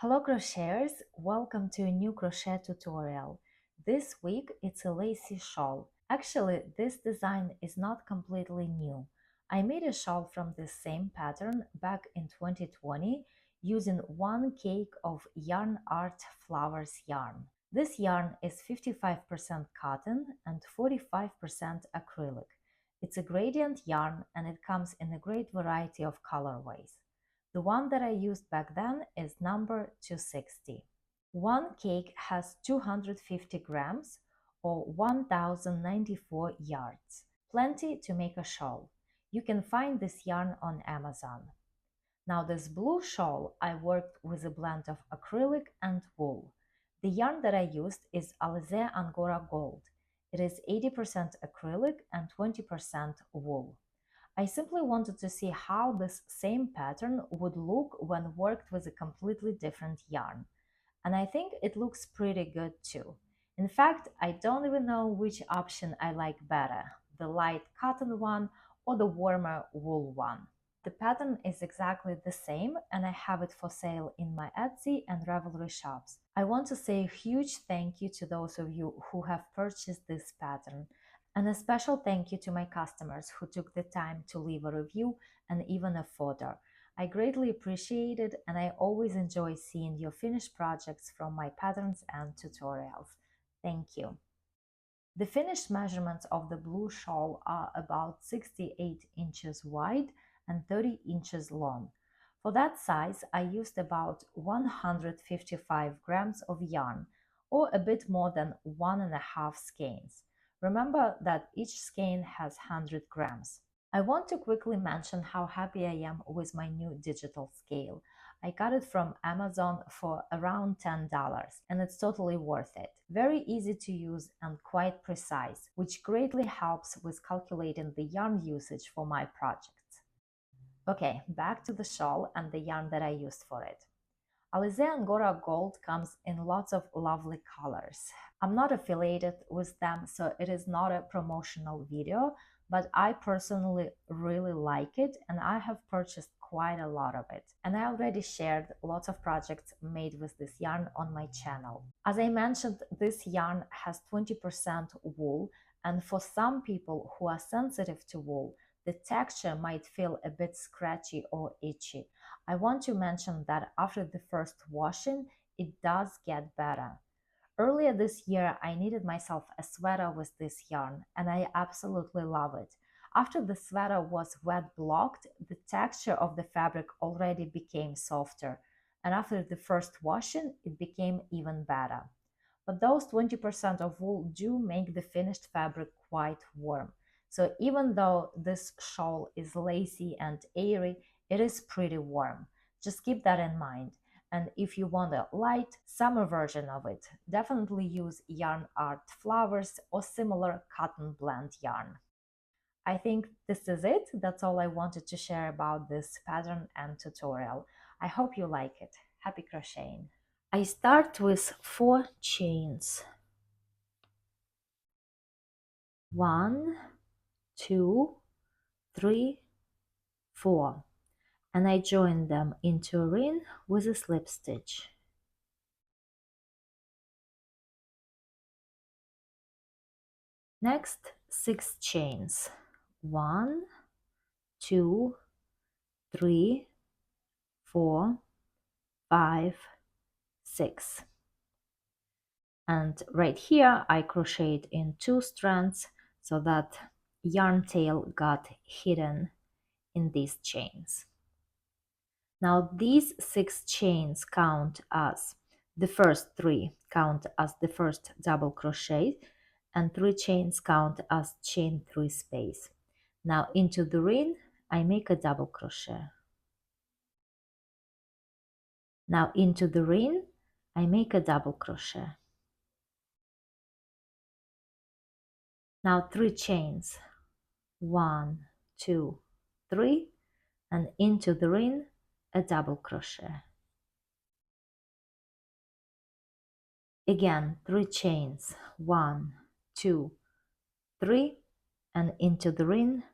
Hello crocheters, welcome to a new crochet tutorial. This week it's a lacy shawl. Actually, this design is not completely new. I made a shawl from the same pattern back in 2020 using 1 cake of YarnArt Flowers yarn. This yarn is 55% cotton and 45% acrylic. It's a gradient yarn and it comes in a great variety of colorways. The one that I used back then is number 260. One cake has 250 grams or 1094 yards. Plenty to make a shawl. You can find this yarn on Amazon. Now this blue shawl I worked with a blend of acrylic and wool. The yarn that I used is Alize Angora Gold. It is 80% acrylic and 20% wool. I simply wanted to see how this same pattern would look when worked with a completely different yarn. And I think it looks pretty good too. In fact, I don't even know which option I like better, the light cotton one or the warmer wool one. The pattern is exactly the same and I have it for sale in my Etsy and Ravelry shops. I want to say a huge thank you to those of you who have purchased this pattern. And a special thank you to my customers who took the time to leave a review and even a photo. I greatly appreciate it and I always enjoy seeing your finished projects from my patterns and tutorials. Thank you. The finished measurements of the blue shawl are about 68 inches wide and 30 inches long. For that size, I used about 155 grams of yarn, or a bit more than 1.5 skeins. Remember that each skein has 100 grams. I want to quickly mention how happy I am with my new digital scale. I got it from Amazon for around $10 and it's totally worth it. Very easy to use and quite precise, which greatly helps with calculating the yarn usage for my projects. Okay, back to the shawl and the yarn that I used for it. Alize Angora Gold comes in lots of lovely colors. I'm not affiliated with them, so it is not a promotional video, but I personally really like it and I have purchased quite a lot of it. And I already shared lots of projects made with this yarn on my channel. As I mentioned, this yarn has 20% wool, and for some people who are sensitive to wool, the texture might feel a bit scratchy or itchy. I want to mention that after the first washing, it does get better. Earlier this year, I knitted myself a sweater with this yarn, and I absolutely love it. After the sweater was wet blocked, the texture of the fabric already became softer, and after the first washing, it became even better. But those 20% of wool do make the finished fabric quite warm. So even though this shawl is lacy and airy, it is pretty warm. Just keep that in mind. And if you want a light summer version of it, definitely use YarnArt Flowers or similar cotton blend yarn. I think this is it. That's all I wanted to share about this pattern and tutorial. I hope you like it. Happy crocheting! I start with 4 chains. 1, 2, 3, 4, and I join them into a ring with a slip stitch. Next, 6 chains. 1, 2, 3, 4, 5, 6. And right here I crocheted in 2 strands so that yarn tail got hidden in these chains. Now these 6 chains count as the first 3 count as the first double crochet, and 3 chains count as chain 3 space. Now into the ring I make a double crochet. Now into the ring I make a double crochet. Now 3 chains, 1, 2, 3, and into the ring a double crochet. Again 3 chains, 1, 2, 3, and into the ring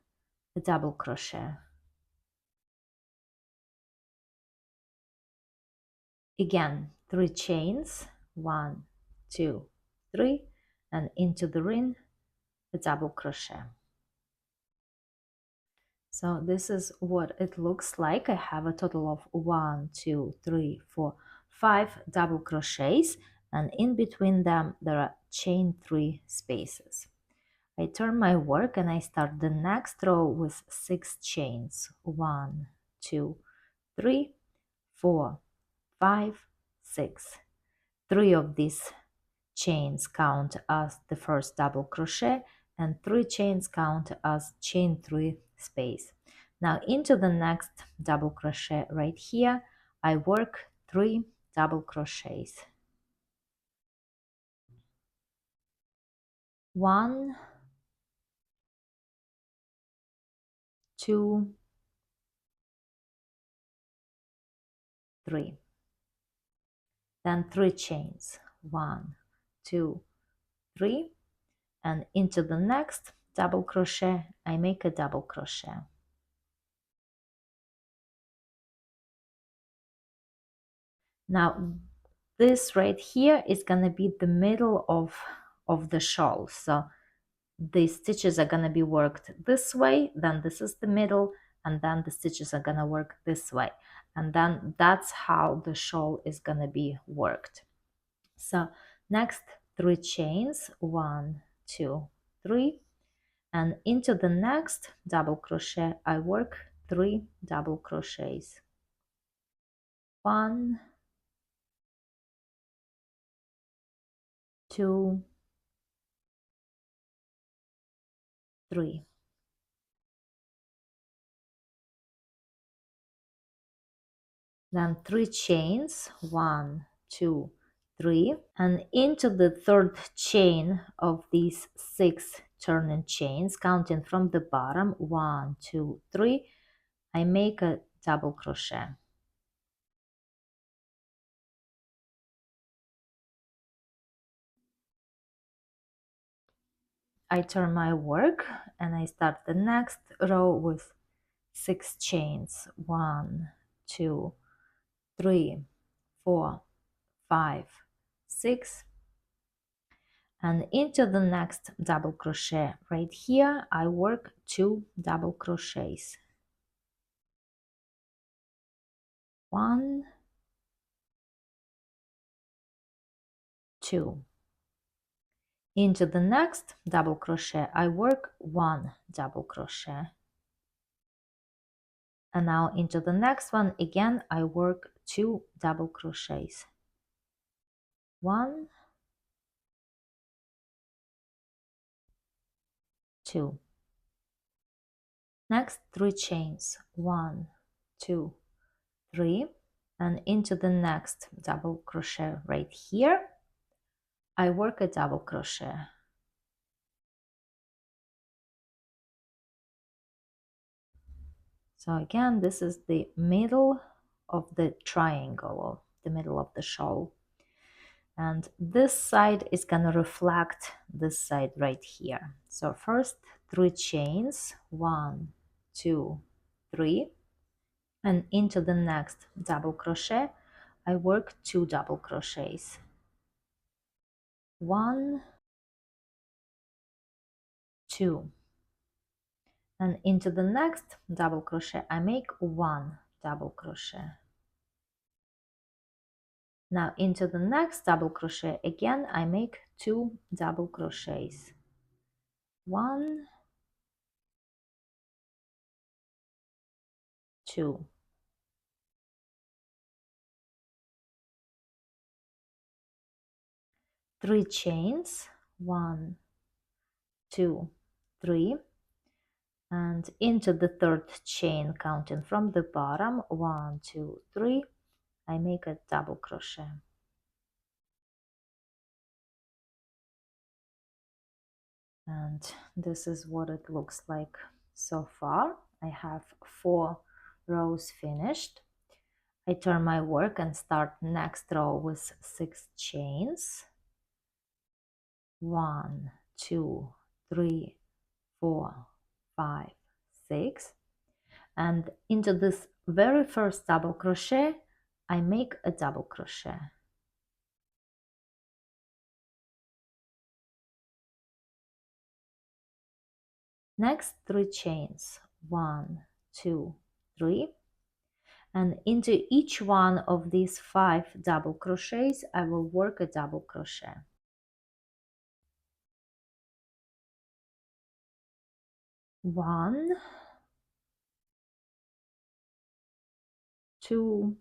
a double crochet. Again, 3 chains, 1, 2, 3, and into the ring, a double crochet. So this is what it looks like. I have a total of 1, 2, 3, 4, 5 double crochets, and in between them there are chain 3 spaces. I turn my work and I start the next row with 6 chains. 1, 2, 3, 4, 5, 6. 3 of these chains count as the first double crochet, and 3 chains count as chain 3 space. Now into the next double crochet right here, I work 3 double crochets. 1, 2, 3. Then 3 chains. 1, 2, 3, and into the next double crochet I make a double crochet. Now this right here is gonna be the middle of the shawl, so the stitches are gonna be worked this way, then this is the middle, and then the stitches are gonna work this way, and then that's how the shawl is gonna be worked. So next 3 chains, 1, 2, 3, and into the next double crochet I work 3 double crochets. 1, 2, 3. Then 3 chains, 1, 2, 3, and into the third chain of these 6 turning chains, counting from the bottom, 1, 2, 3, I make a double crochet. I turn my work and I start the next row with 6 chains, 1, 2, 3, 4, 5, 6, and into the next double crochet right here I work 2 double crochets. 1, 2. Into the next double crochet I work 1 double crochet, and now into the next one again I work 2 double crochets. 1, 2. Next 3 chains, 1, 2, 3, and into the next double crochet right here I work a double crochet. So again, this is the middle of the triangle, the middle of the shawl, and this side is gonna reflect this side right here. So first 3 chains, 1, 2, 3, and into the next double crochet I work 2 double crochets. 1, 2, and into the next double crochet I make 1 double crochet. Now into the next double crochet again I make 2 double crochets. 1, 2. Three chains, 1, 2, 3, and into the third chain counting from the bottom, 1, 2, 3, I make a double crochet. And this is what it looks like so far. I have 4 rows finished. I turn my work and start next row with 6 chains. 1, 2, 3, 4, 5, 6, and into this very first double crochet I make a double crochet. Next, 3 chains, 1, 2, 3, and into each one of these 5 double crochets I will work a double crochet. 1, 2,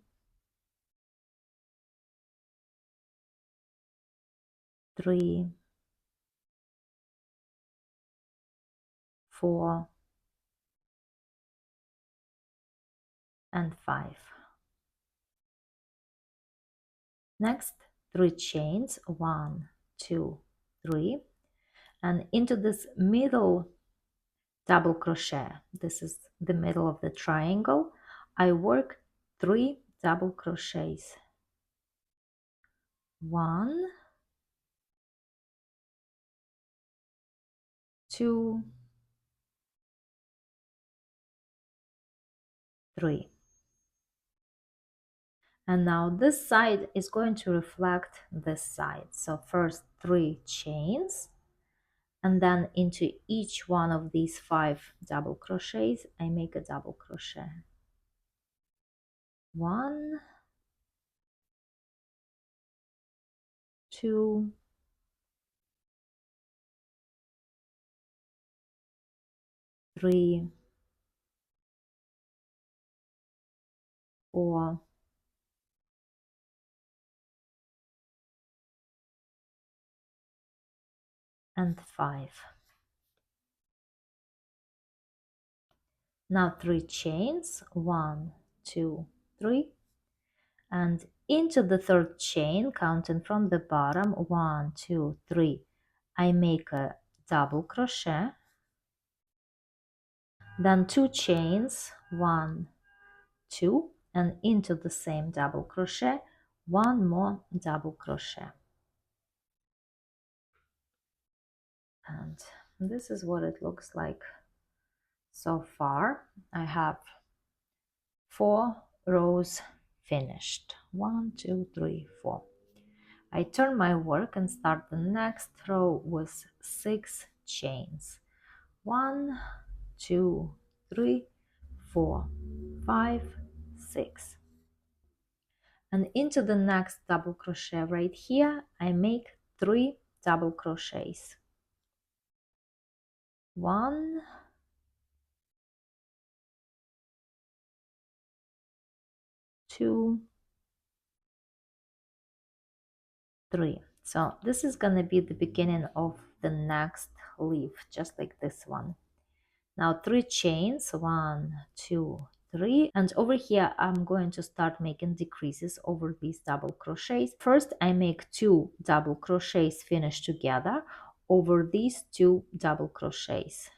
3, 4, and 5. Next, 3 chains, 1, 2, 3, and into this middle double crochet, this is the middle of the triangle, I work 3 double crochets. 1, 2, 3. And now this side is going to reflect this side. So first 3 chains, and then into each one of these 5 double crochets I make a double crochet. 1, 2, 3, 4, and 5. Now 3 chains, 1, 2, 3, and into the third chain, counting from the bottom, 1, 2, 3, I make a double crochet, then 2 chains, 1, 2, and into the same double crochet, 1 more double crochet. And this is what it looks like so far. I have 4 rows finished. 1, 2, 3, 4. I turn my work and start the next row with 6 chains. 1, 2, 3, 4, 5, 6. And into the next double crochet right here, I make 3 double crochets. 1, 2, 3. So this is gonna be the beginning of the next leaf, just like this one. Now 3 chains, 1, 2, 3, and over here I'm going to start making decreases over these double crochets. First I make 2 double crochets finished together over these 2 double crochets.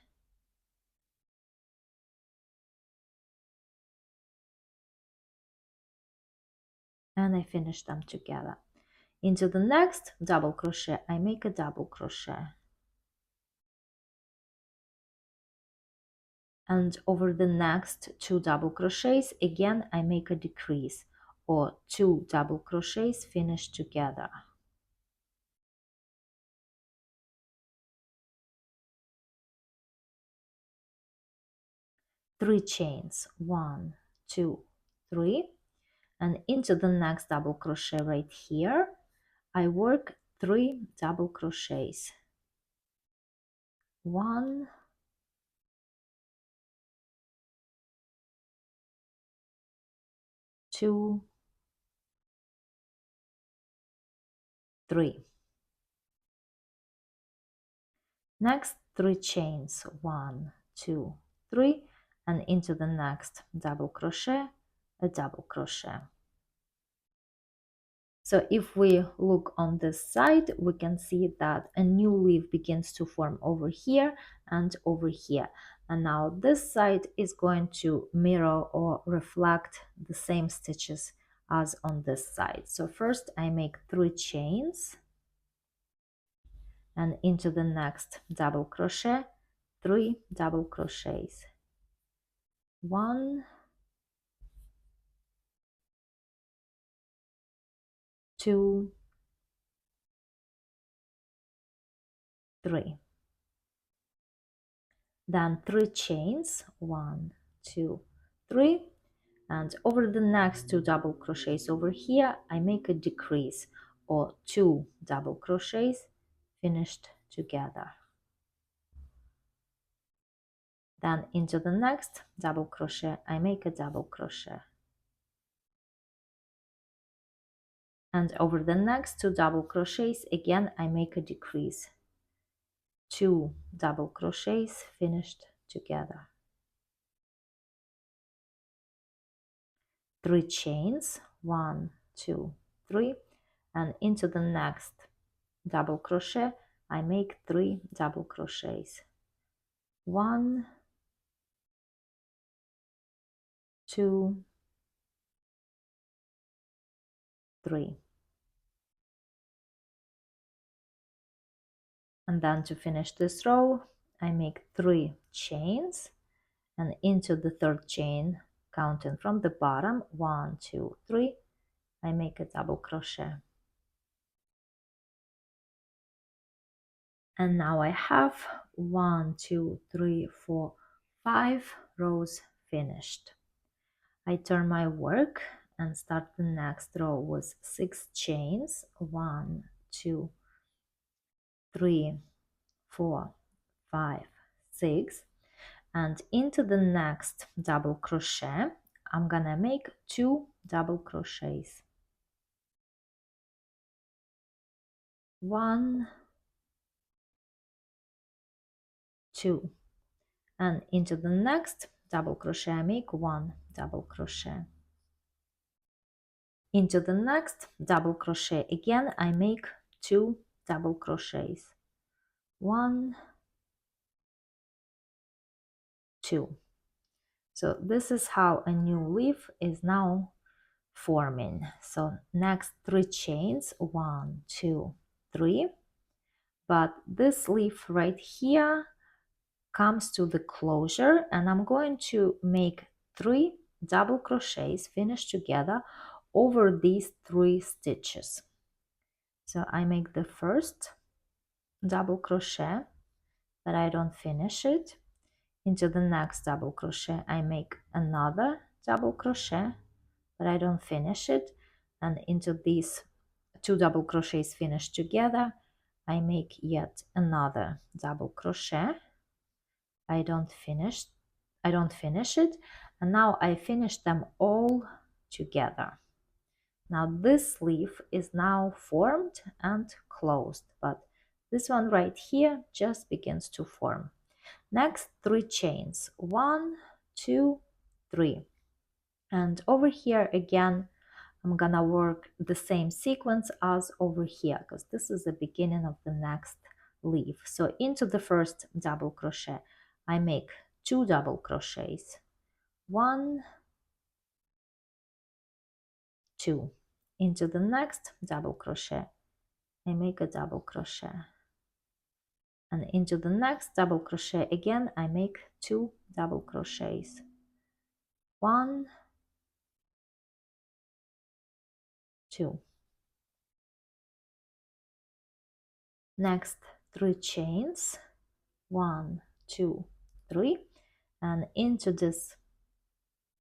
And I finish them together. Into the next double crochet I make a double crochet, and over the next 2 double crochets again I make a decrease, or 2 double crochets finished together. 3 chains, 1, 2, 3, and into the next double crochet right here I work 3 double crochets. 1, 2, 3. Next 3 chains, 1, 2, 3, and into the next double crochet a double crochet. So if we look on this side, we can see that a new leaf begins to form over here and over here. And now this side is going to mirror or reflect the same stitches as on this side. So first I make 3 chains, and into the next double crochet 3 double crochets. 1, 2, 3. Then 3 chains, 1, 2, 3, and over the next 2 double crochets over here I make a decrease, or 2 double crochets finished together. Then into the next double crochet I make a double crochet, and over the next 2 double crochets again I make a decrease, 2 double crochets finished together, 3 chains, 1, 2, 3, and into the next double crochet I make 3 double crochets, 1, 2, 3. And then to finish this row I make 3 chains, and into the third chain, counting from the bottom, 1, 2, 3, I make a double crochet. And now I have 1, 2, 3, 4, 5 rows finished. I turn my work and start the next row with 6 chains, 1, 2, 3, 4, 5, 6, and into the next double crochet I'm gonna make 2 double crochets, 1, 2, and into the next double crochet I make 1 double crochet, into the next double crochet again I make 2 double crochets, 1, 2. So this is how a new leaf is now forming. So next 3 chains, 1, 2, 3, but this leaf right here comes to the closure and I'm going to make 3 double crochets finished together over these 3 stitches. So I make the first double crochet, but I don't finish it. Into the next double crochet I make another double crochet, but I don't finish it, and into these 2 double crochets finished together I make yet another double crochet. I don't finish it, and now I finish them all together. Now this leaf is now formed and closed, but this one right here just begins to form. Next 3 chains, 1, 2, 3, and over here again I'm gonna work the same sequence as over here because this is the beginning of the next leaf. So into the first double crochet I make 2 double crochets, 1, 2. Into the next double crochet I make a double crochet, and into the next double crochet again I make 2 double crochets, 1, 2. Next 3 chains, 1, 2, 3, and into this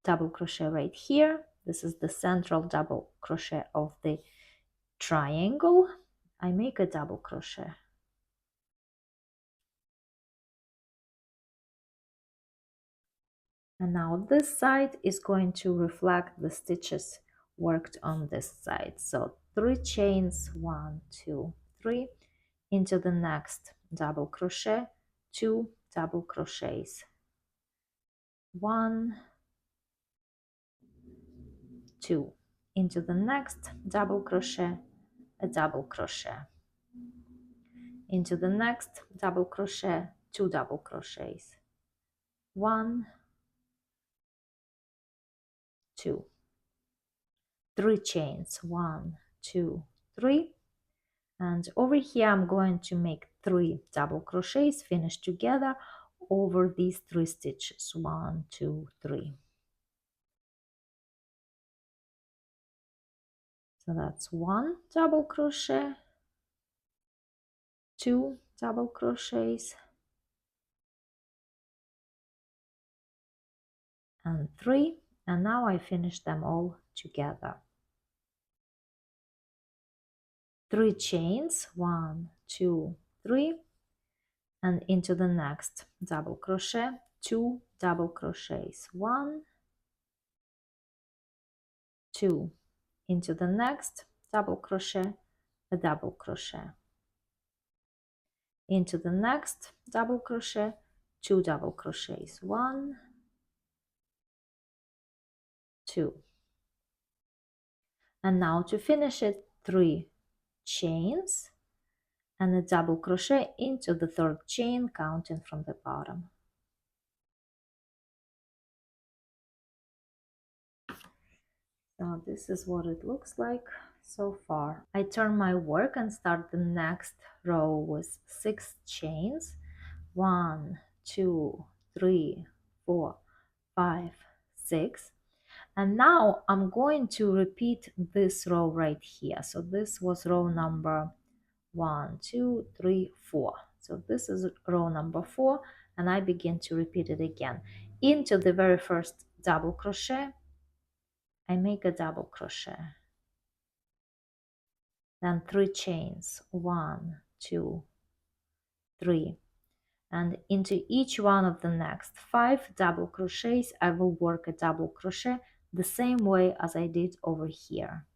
double crochet right here, this is the central double crochet of the triangle, I make a double crochet. And now this side is going to reflect the stitches worked on this side. So 3 chains, 1, 2, 3, into the next double crochet, 2 double crochets, 1, 2, into the next double crochet, a double crochet, into the next double crochet, 2 double crochets, 1, 2, 3 chains, 1, 2, 3, and over here I'm going to make 3 double crochets finished together over these 3 stitches, 1, 2, 3. So that's 1 double crochet, 2 double crochets, and 3, and now I finish them all together. 3 chains, 1, 2, 3, and into the next double crochet, 2 double crochets, 1, 2, into the next double crochet, a double crochet, into the next double crochet, 2 double crochets, 1, 2, and now to finish it, 3 chains and a double crochet into the 3rd chain, counting from the bottom. So this is what it looks like so far. I turn my work and start the next row with 6 chains. 1, 2, 3, 4, 5, 6. And now I'm going to repeat this row right here. So this was row number 1, 2, 3, 4. So this is row number 4, and I begin to repeat it again. Into the very first double crochet, I make a double crochet. Then 3 chains, 1, 2, 3. And into each one of the next 5 double crochets, I will work a double crochet the same way as I did over here.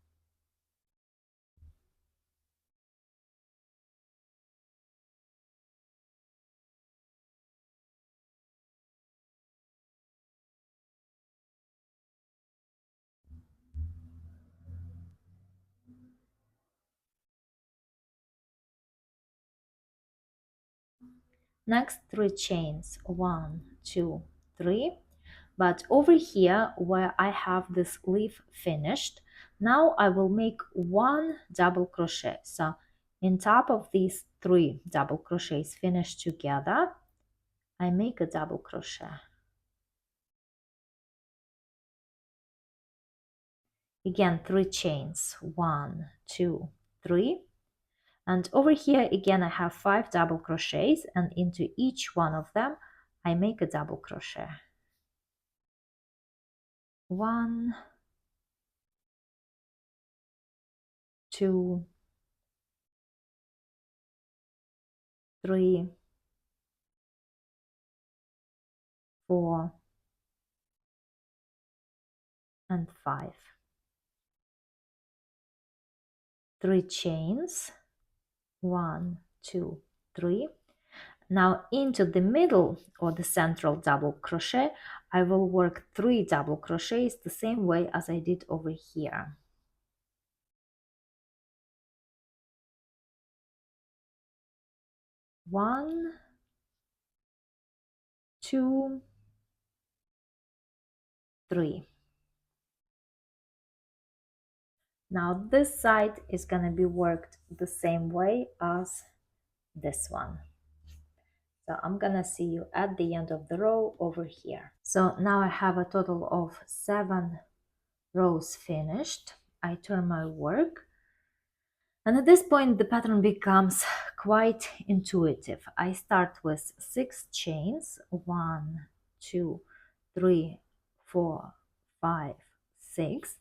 Next 3 chains, 1, 2, 3. But over here where I have this leaf finished, now I will make 1 double crochet. So in top of these 3 double crochets finished together, I make a double crochet. Again, 3 chains, 1, 2, 3. And over here again I have 5 double crochets, and into each one of them I make a double crochet. 1, 2, 3, 4, and 5. 3 chains, 1, 2, 3. Now into the middle or the central double crochet, I will work 3 double crochets the same way as I did over here. 1, 2, 3. Now this side is going to be worked the same way as this one. So I'm gonna see you at the end of the row over here. So now I have a total of 7 rows finished. I turn my work, and at this point the pattern becomes quite intuitive. I start with 6 chains, 1, 2, 3, 4, 5, 6.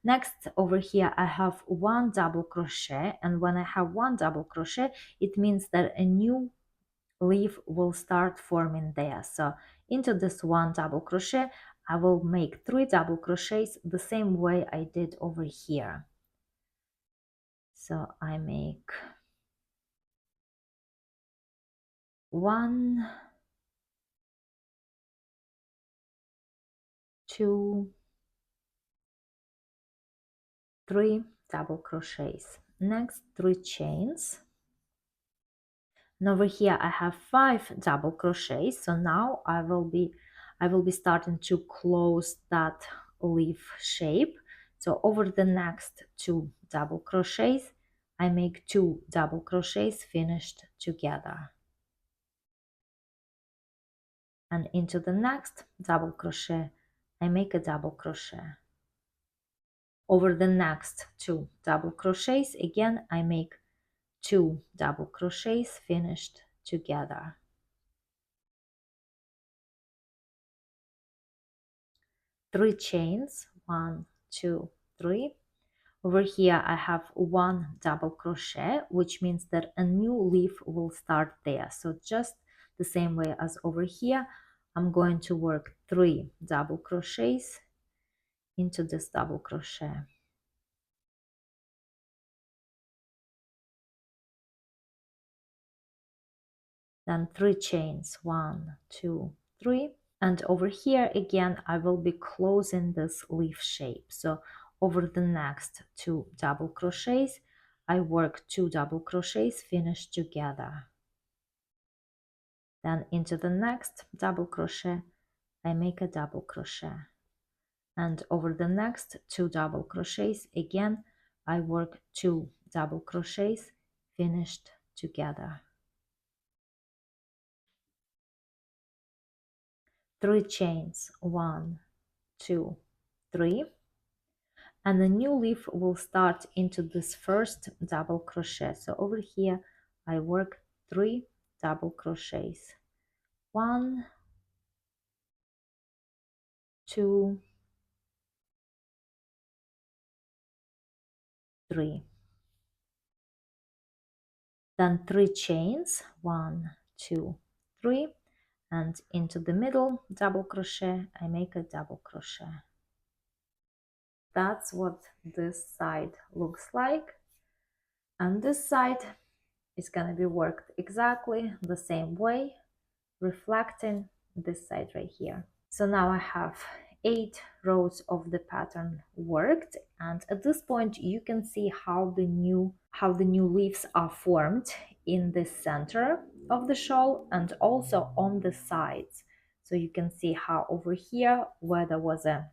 Next over here I have 1 double crochet, and when I have 1 double crochet, it means that a new leaf will start forming there. So into this 1 double crochet I will make 3 double crochets the same way I did over here. So I make 1, 2, 3 double crochets. Next 3 chains, and over here I have 5 double crochets. So now I will be starting to close that leaf shape. So over the next 2 double crochets I make 2 double crochets finished together, and into the next double crochet I make a double crochet. Over the next 2 double crochets, again I make 2 double crochets finished together. 3 chains, 1, 2, 3. Over here I have 1 double crochet, which means that a new leaf will start there. So just the same way as over here, I'm going to work 3 double crochets into this double crochet. Then 3 chains, 1, 2, 3. And over here again I will be closing this leaf shape. So over the next 2 double crochets I work 2 double crochets finished together. Then into the next double crochet I make a double crochet, and over the next 2 double crochets again I work 2 double crochets finished together. 3 chains, 1, 2, 3, and a new leaf will start into this first double crochet. So over here I work 3 double crochets, 1, 2, 3. Then 3 chains, 1, 2, 3, and into the middle double crochet I make a double crochet. That's what this side looks like, and this side is going to be worked exactly the same way, reflecting this side right here. So now I have 8 rows of the pattern worked, and at this point you can see how the new leaves are formed in the center of the shawl and also on the sides. So you can see how over here where there was a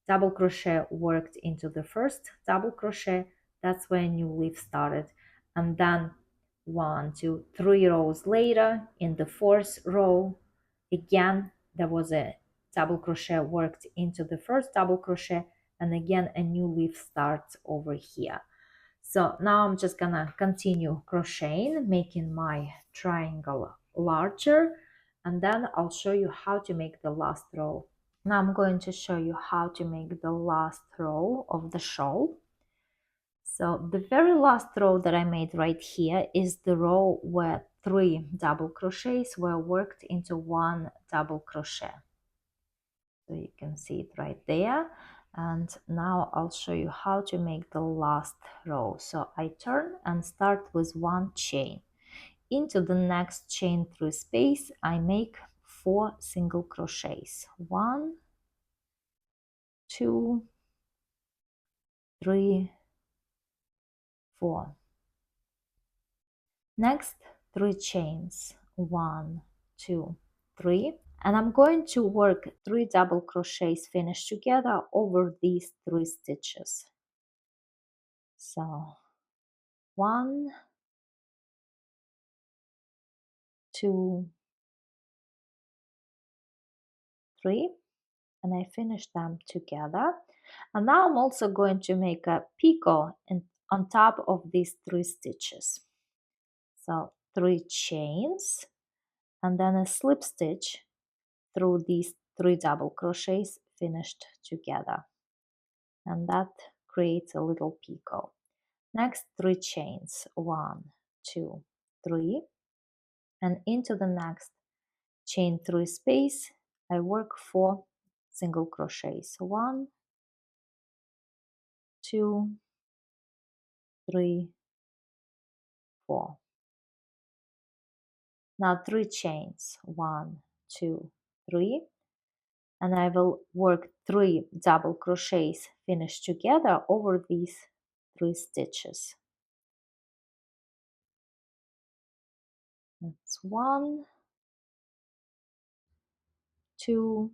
double crochet worked into the first double crochet, that's where a new leaf started, and then 1, 2, 3 rows later in the 4th row again there was a double crochet worked into the first double crochet, and again a new leaf starts over here. So now I'm just gonna continue crocheting, making my triangle larger, and then I'll show you how to make the last row. Now I'm going to show you how to make the last row of the shawl. So the very last row that I made right here is the row where 3 double crochets were worked into 1 double crochet. So you can see it right there. And now I'll show you how to make the last row. So I turn and start with 1 chain. Into the next chain through space I make 4 single crochets. 1, 2, 3, 4. Next 3 chains. 1, 2, 3. And I'm going to work 3 double crochets finished together over these 3 stitches. So 1, 2, 3, and I finish them together. And now I'm also going to make a picot on top of these 3 stitches. So 3 chains and then a slip stitch through these 3 double crochets finished together, and that creates a little picot. Next 3 chains, 1, 2, 3, and into the next chain through space I work 4 single crochets. 1, 2, 3, 4. Now 3 chains, 1, 2, 3, and I will work 3 double crochets finished together over these 3 stitches. That's 1, 2,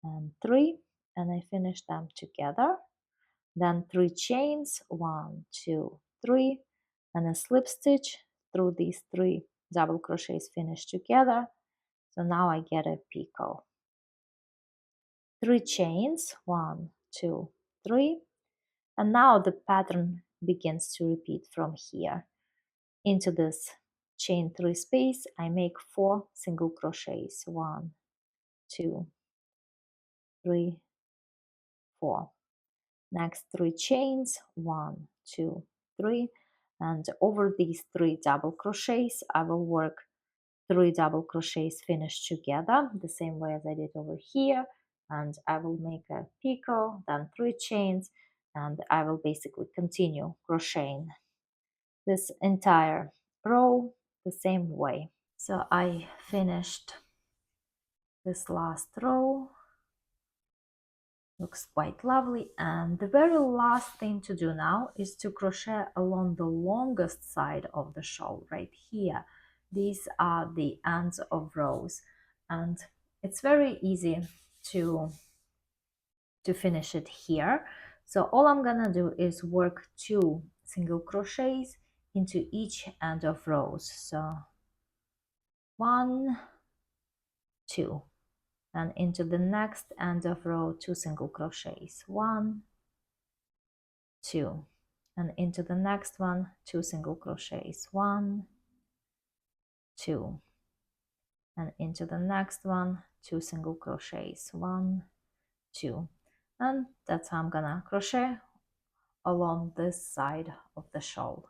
and 3, and I finish them together. Then 3 chains, 1, 2, 3, and a slip stitch through these 3 double crochets finished together. So now I get a picot. 3 chains, 1, 2, 3, and now the pattern begins to repeat from here. Into this chain 3 space, I make 4 single crochets, 1, 2, 3, 4. Next 3 chains, 1, 2, 3, and over these 3 double crochets I will work 3 double crochets finished together the same way as I did over here, and I will make a picot, then 3 chains, and I will basically continue crocheting this entire row the same way. So I finished this last row. Looks quite lovely, and the very last thing to do now is to crochet along the longest side of the shawl right here. These are the ends of rows, and it's very easy to finish it here. So all I'm gonna do is work 2 single crochets into each end of rows. So 1, 2, and into the next end of row 2 single crochets, 1, 2, and into the next one 2 single crochets, 1, 2, and into the next one 2 single crochets, 1, 2, and that's how I'm gonna crochet along this side of the shawl.